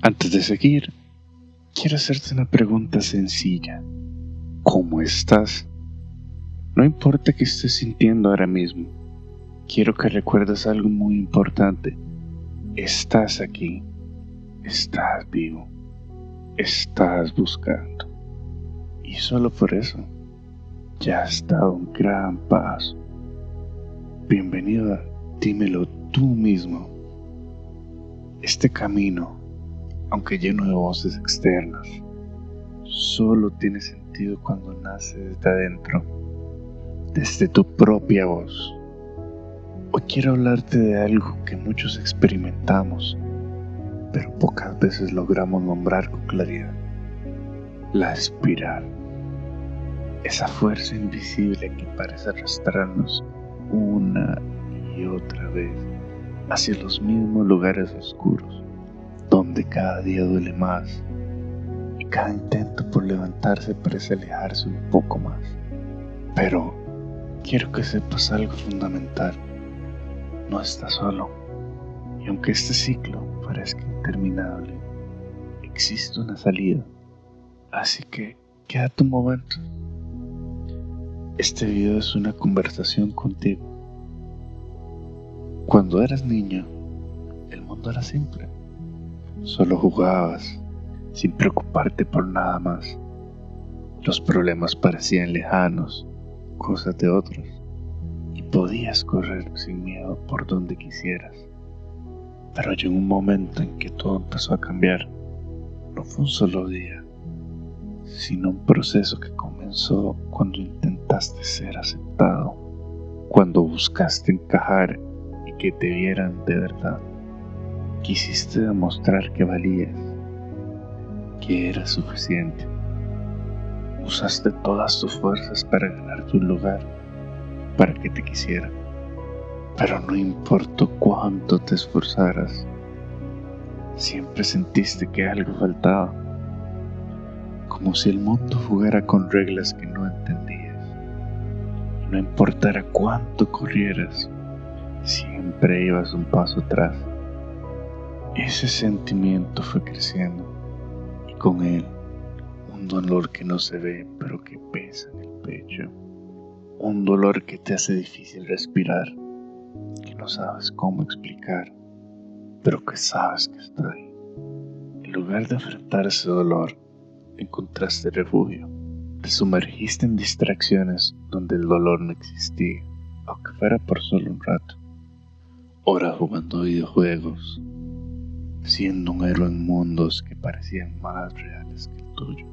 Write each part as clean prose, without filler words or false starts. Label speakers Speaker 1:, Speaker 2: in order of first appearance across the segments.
Speaker 1: Antes de seguir, quiero hacerte una pregunta sencilla. ¿Cómo estás? No importa qué estés sintiendo ahora mismo, quiero que recuerdes algo muy importante. Estás aquí, estás vivo, estás buscando. Y solo por eso, ya has dado un gran paso. Bienvenido a Dímelo tú mismo. Este camino, aunque lleno de voces externas, solo tiene sentido cuando nace desde adentro, desde tu propia voz. Hoy quiero hablarte de algo que muchos experimentamos, pero pocas veces logramos nombrar con claridad. La espiral. Esa fuerza invisible que parece arrastrarnos una y otra vez hacia los mismos lugares oscuros, donde cada día duele más y cada intento por levantarse parece alejarse un poco más. Pero quiero que sepas algo fundamental. No estás solo, y aunque este ciclo parezca interminable, existe una salida, así que quédate un momento. Este video es una conversación contigo. Cuando eras niño, el mundo era simple. Solo jugabas, sin preocuparte por nada más. Los problemas parecían lejanos, cosas de otros, y podías correr sin miedo por donde quisieras. Pero llegó un momento en que todo empezó a cambiar. No fue un solo día, sino un proceso que comenzó cuando intentaste ser aceptado, cuando buscaste encajar y que te vieran de verdad. Quisiste demostrar que valías, que eras suficiente. Usaste todas tus fuerzas para ganarte un lugar, para que te quisieran. Pero no importó cuánto te esforzaras, siempre sentiste que algo faltaba, como si el mundo jugara con reglas que no entendías. Y no importara cuánto corrieras, siempre ibas un paso atrás. Ese sentimiento fue creciendo, y con él un dolor que no se ve pero que pesa en el pecho. Un dolor que te hace difícil respirar, que no sabes cómo explicar, pero que sabes que está ahí. En lugar de enfrentar ese dolor, encontraste refugio. Te sumergiste en distracciones donde el dolor no existía, aunque fuera por solo un rato. Horas jugando videojuegos, siendo un héroe en mundos que parecían más reales que el tuyo.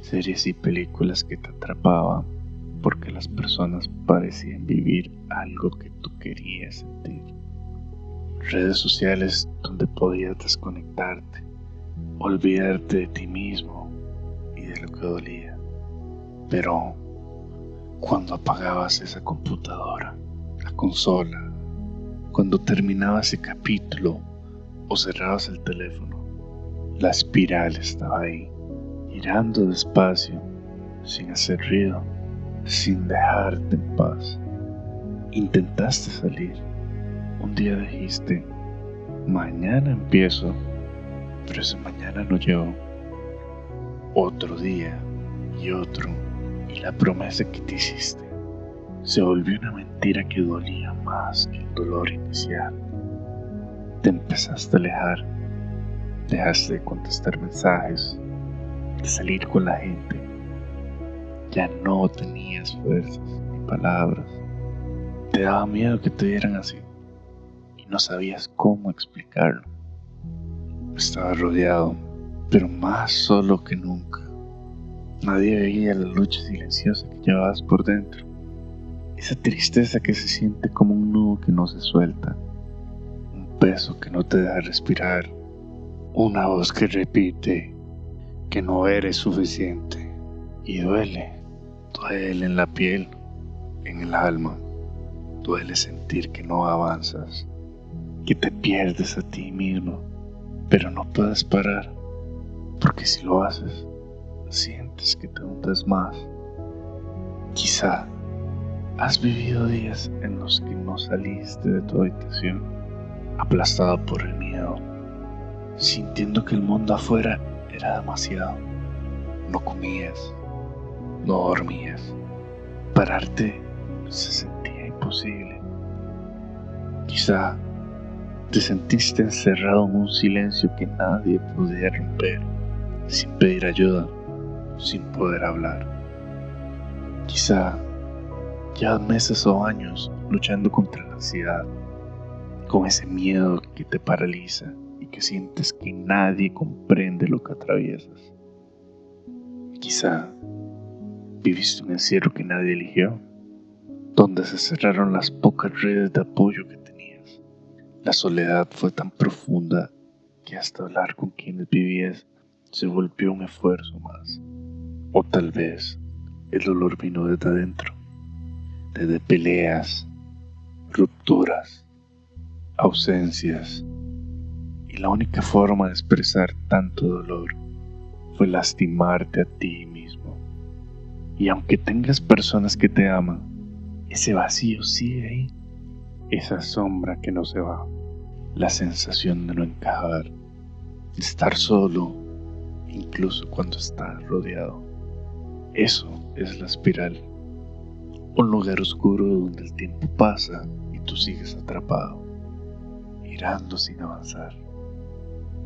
Speaker 1: Series y películas que te atrapaban porque las personas parecían vivir algo que tú querías sentir. Redes sociales donde podías desconectarte, olvidarte de ti mismo y de lo que dolía. Pero cuando apagabas esa computadora, la consola, cuando terminabas ese capítulo o cerrabas el teléfono, la espiral estaba ahí, girando despacio, sin hacer ruido, sin dejarte en paz. Intentaste salir. Un día dijiste, mañana empiezo, pero ese mañana no llegó. Otro día y otro, y la promesa que te hiciste se volvió una mentira que dolía más que el dolor inicial. Te empezaste a alejar, dejaste de contestar mensajes, de salir con la gente. Ya no tenías fuerzas ni palabras. Te daba miedo que te vieran así y no sabías cómo explicarlo. Estabas rodeado, pero más solo que nunca. Nadie veía la lucha silenciosa que llevabas por dentro. Esa tristeza que se siente como un nudo que no se suelta, un peso que no te deja respirar, una voz que repite que no eres suficiente. Y duele en la piel, en el alma. Duele sentir que no avanzas, que te pierdes a ti mismo, pero no puedes parar, porque si lo haces, sientes que te hundes más. Quizá has vivido días en los que no saliste de tu habitación, aplastado por el miedo, sintiendo que el mundo afuera era demasiado. No comías, no dormías. Pararte se sentía imposible. Quizá te sentiste encerrado en un silencio que nadie podía romper, sin pedir ayuda, sin poder hablar. Quizá llevas meses o años luchando contra la ansiedad, con ese miedo que te paraliza y que sientes que nadie comprende lo que atraviesas. Quizá viviste un encierro que nadie eligió, donde se cerraron las pocas redes de apoyo que tenías. La soledad fue tan profunda que hasta hablar con quienes vivías se volvió un esfuerzo más. O tal vez el dolor vino desde adentro, desde peleas, rupturas, ausencias, y la única forma de expresar tanto dolor fue lastimarte a ti mismo. Y aunque tengas personas que te aman, ese vacío sigue ahí, esa sombra que no se va, la sensación de no encajar, de estar solo, incluso cuando estás rodeado. Eso es la espiral, un lugar oscuro donde el tiempo pasa y tú sigues atrapado, mirando sin avanzar.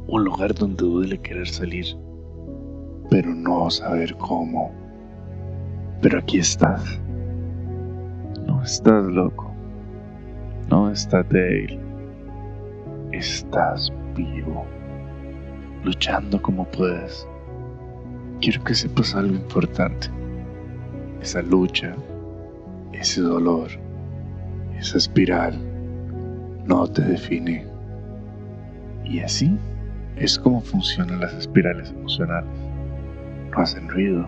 Speaker 1: Un lugar donde duele querer salir, pero no saber cómo. Pero aquí estás. No estás loco, no estás débil, estás vivo, luchando como puedes. Quiero que sepas algo importante. Esa lucha, ese dolor, esa espiral no te define. Y así es como funcionan las espirales emocionales. No hacen ruido,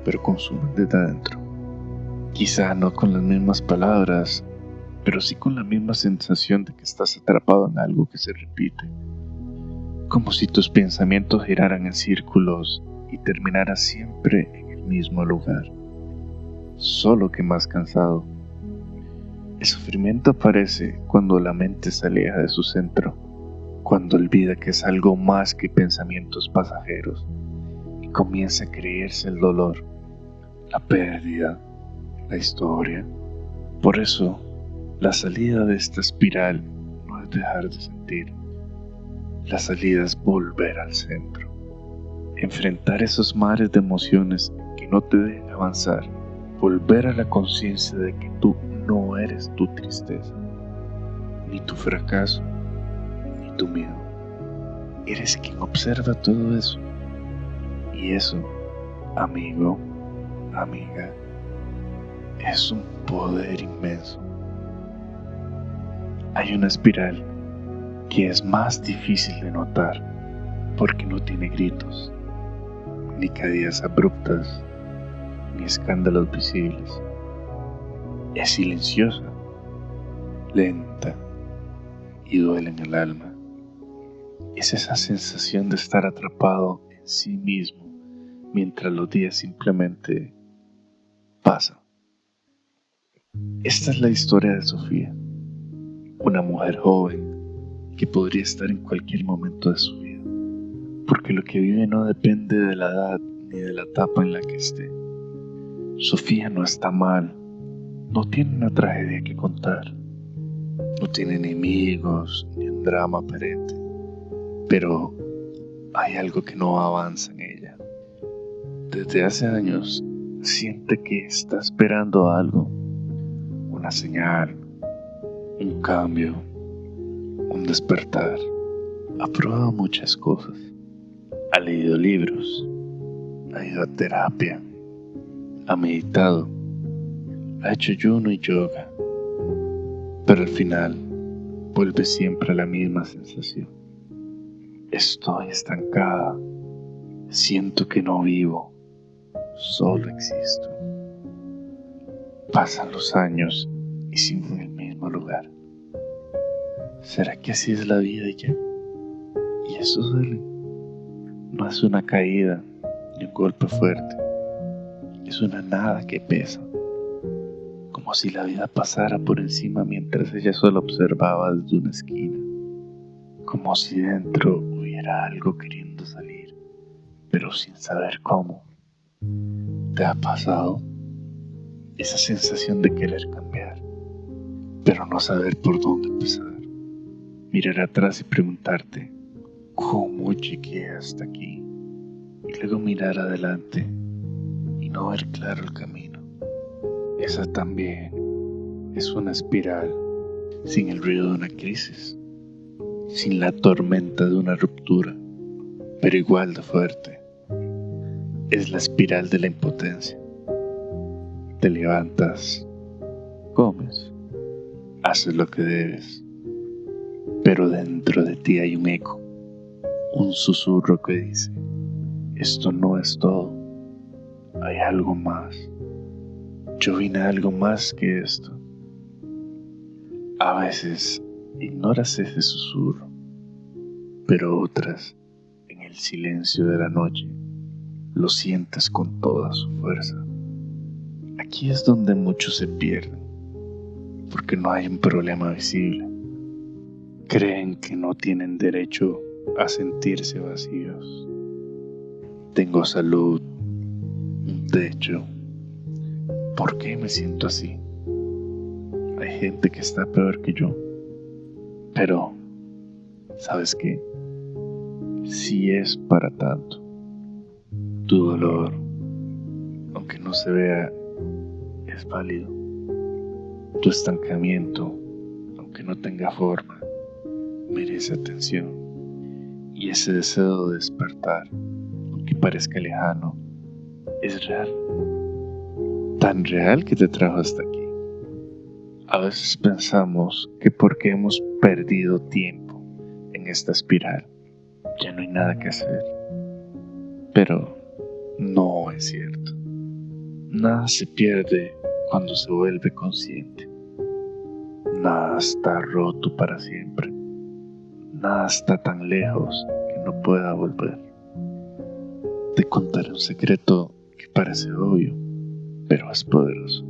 Speaker 1: pero consumen desde adentro. Quizá no con las mismas palabras, pero sí con la misma sensación de que estás atrapado en algo que se repite. Como si tus pensamientos giraran en círculos y terminaras siempre en el mismo lugar, solo que más cansado. El sufrimiento aparece cuando la mente se aleja de su centro, cuando olvida que es algo más que pensamientos pasajeros y comienza a creerse el dolor, la pérdida, la historia. Por eso, la salida de esta espiral no es dejar de sentir. La salida es volver al centro. Enfrentar esos mares de emociones que no te dejan avanzar. Volver a la conciencia de que tú no eres tu tristeza, ni tu fracaso, ni tu miedo. Eres quien observa todo eso. Y eso, amigo, amiga, es un poder inmenso. Hay una espiral que es más difícil de notar porque no tiene gritos, ni caídas abruptas, ni escándalos visibles. Es silenciosa, lenta y duele en el alma. Es esa sensación de estar atrapado en sí mismo mientras los días simplemente pasan. Esta es la historia de Sofía, una mujer joven que podría estar en cualquier momento de su vida, porque lo que vive no depende de la edad ni de la etapa en la que esté. Sofía no está mal, no tiene una tragedia que contar, no tiene enemigos ni un drama aparente, pero hay algo que no avanza en ella. Desde hace años siente que está esperando algo, una señal, un cambio, un despertar. Ha probado muchas cosas, ha leído libros, ha ido a terapia, ha meditado, ha hecho ayuno y yoga, pero al final vuelve siempre a la misma sensación. Estoy estancada, siento que no vivo, solo existo. Pasan los años y sigo en el mismo lugar. ¿Será que así es la vida y ya? Y eso duele. No es una caída ni un golpe fuerte. Es una nada que pesa. Como si la vida pasara por encima mientras ella solo observaba desde una esquina. Como si dentro hubiera era algo queriendo salir, pero sin saber cómo. ¿Te ha pasado esa sensación de querer cambiar, pero no saber por dónde empezar? Mirar atrás y preguntarte, ¿cómo llegué hasta aquí? Y luego mirar adelante y no ver claro el camino. Esa también es una espiral, sin el ruido de una crisis, sin la tormenta de una ruptura, pero igual de fuerte. Es la espiral de la impotencia. Te levantas, comes, haces lo que debes, pero dentro de ti hay un eco, un susurro que dice, esto no es todo, hay algo más. Yo vine a algo más que esto. A veces ignoras ese susurro, pero otras, en el silencio de la noche, lo sientes con toda su fuerza. Aquí es donde muchos se pierden, porque no hay un problema visible. Creen que no tienen derecho a sentirse vacíos. Tengo salud, un techo. ¿Por qué me siento así? Hay gente que está peor que yo. Pero, ¿sabes qué? Sí es para tanto. Tu dolor, aunque no se vea, es válido. Tu estancamiento, aunque no tenga forma, merece atención. Y ese deseo de despertar, aunque parezca lejano, es real. Tan real que te trajo hasta aquí. A veces pensamos que porque hemos perdido tiempo en esta espiral, ya no hay nada que hacer. Pero no es cierto. Nada se pierde cuando se vuelve consciente. Nada está roto para siempre. Nada está tan lejos que no pueda volver. Te contaré un secreto que parece obvio, pero es poderoso.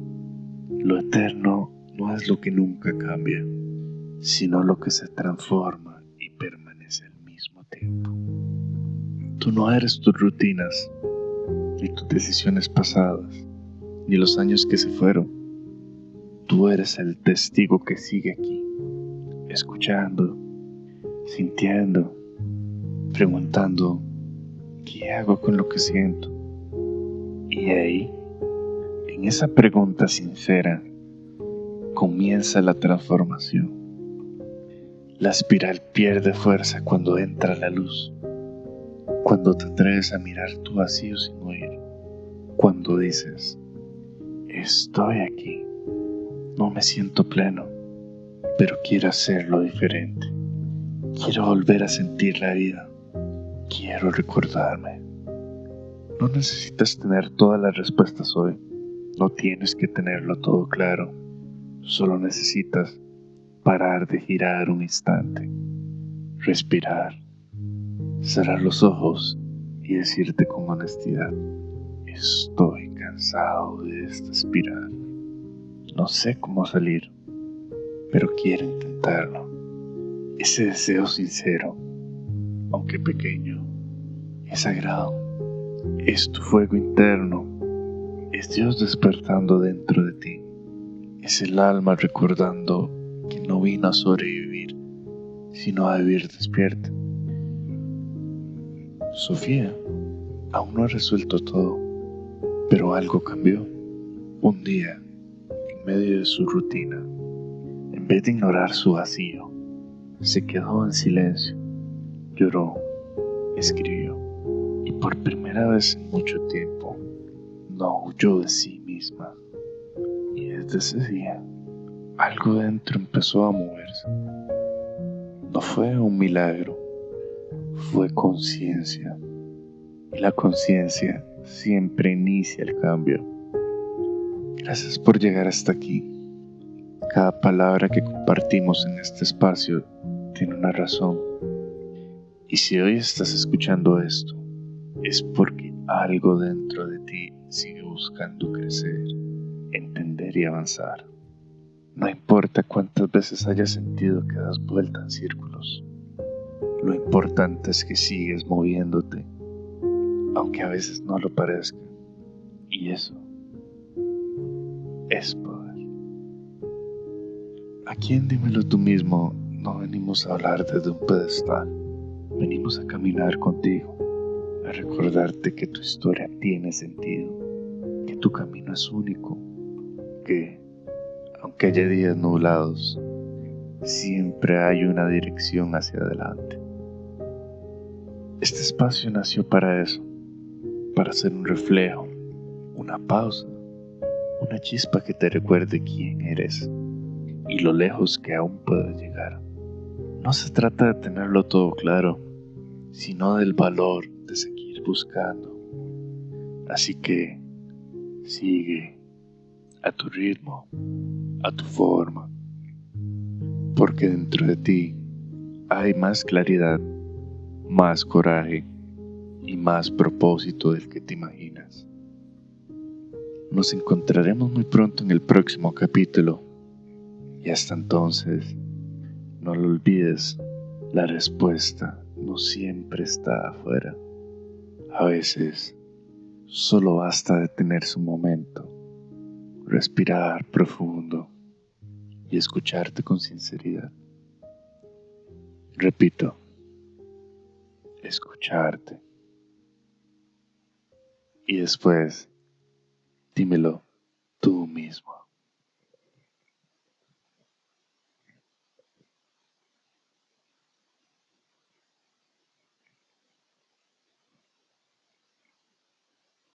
Speaker 1: Lo eterno no es lo que nunca cambia, sino lo que se transforma y permanece al mismo tiempo. Tú no eres tus rutinas, ni tus decisiones pasadas, ni los años que se fueron. Tú eres el testigo que sigue aquí, escuchando, sintiendo, preguntando, ¿qué hago con lo que siento? Y ahí, en esa pregunta sincera, comienza la transformación. La espiral pierde fuerza cuando entra la luz, cuando te atreves a mirar tu vacío sin huir, cuando dices, estoy aquí, no me siento pleno, pero quiero hacerlo diferente. Quiero volver a sentir la vida, quiero recordarme. No necesitas tener todas las respuestas hoy, no tienes que tenerlo todo claro, solo necesitas parar de girar un instante, respirar, cerrar los ojos y decirte con honestidad, estoy cansado de esta espiral. No sé cómo salir, pero quiero intentarlo. Ese deseo sincero, aunque pequeño, es sagrado. Es tu fuego interno, es Dios despertando dentro de ti. Es el alma recordando que no vino a sobrevivir, sino a vivir despierta. Sofía aún no ha resuelto todo, pero algo cambió. Un día, en medio de su rutina, en vez de ignorar su vacío, se quedó en silencio, lloró, escribió, y por primera vez en mucho tiempo, no huyó de sí misma. Y desde ese día, algo dentro empezó a moverse. No fue un milagro, fue conciencia. Y la conciencia siempre inicia el cambio. Gracias por llegar hasta aquí. Cada palabra que compartimos en este espacio tiene una razón. Y si hoy estás escuchando esto, es porque algo dentro de ti sigue buscando crecer, entender y avanzar. No importa cuántas veces hayas sentido que das vuelta en círculos, Lo importante es que sigues moviéndote, aunque a veces no lo parezca. Y eso es poder. Aquí en Dímelo Tú Mismo no venimos a hablar desde un pedestal. Venimos a caminar contigo, a recordarte que tu historia tiene sentido, que tu camino es único, que, aunque haya días nublados, siempre hay una dirección hacia adelante. Este espacio nació para eso, para ser un reflejo, una pausa, una chispa que te recuerde quién eres y lo lejos que aún puedes llegar. No se trata de tenerlo todo claro, sino del valor de seguir buscando. Así que sigue a tu ritmo, a tu forma, porque dentro de ti hay más claridad, más coraje y más propósito del que te imaginas. Nos encontraremos muy pronto en el próximo capítulo y hasta entonces, no lo olvides, la respuesta no siempre está afuera. A veces solo basta detenerse un momento, respirar profundo y escucharte con sinceridad. Repito, escucharte. Y después, dímelo tú mismo.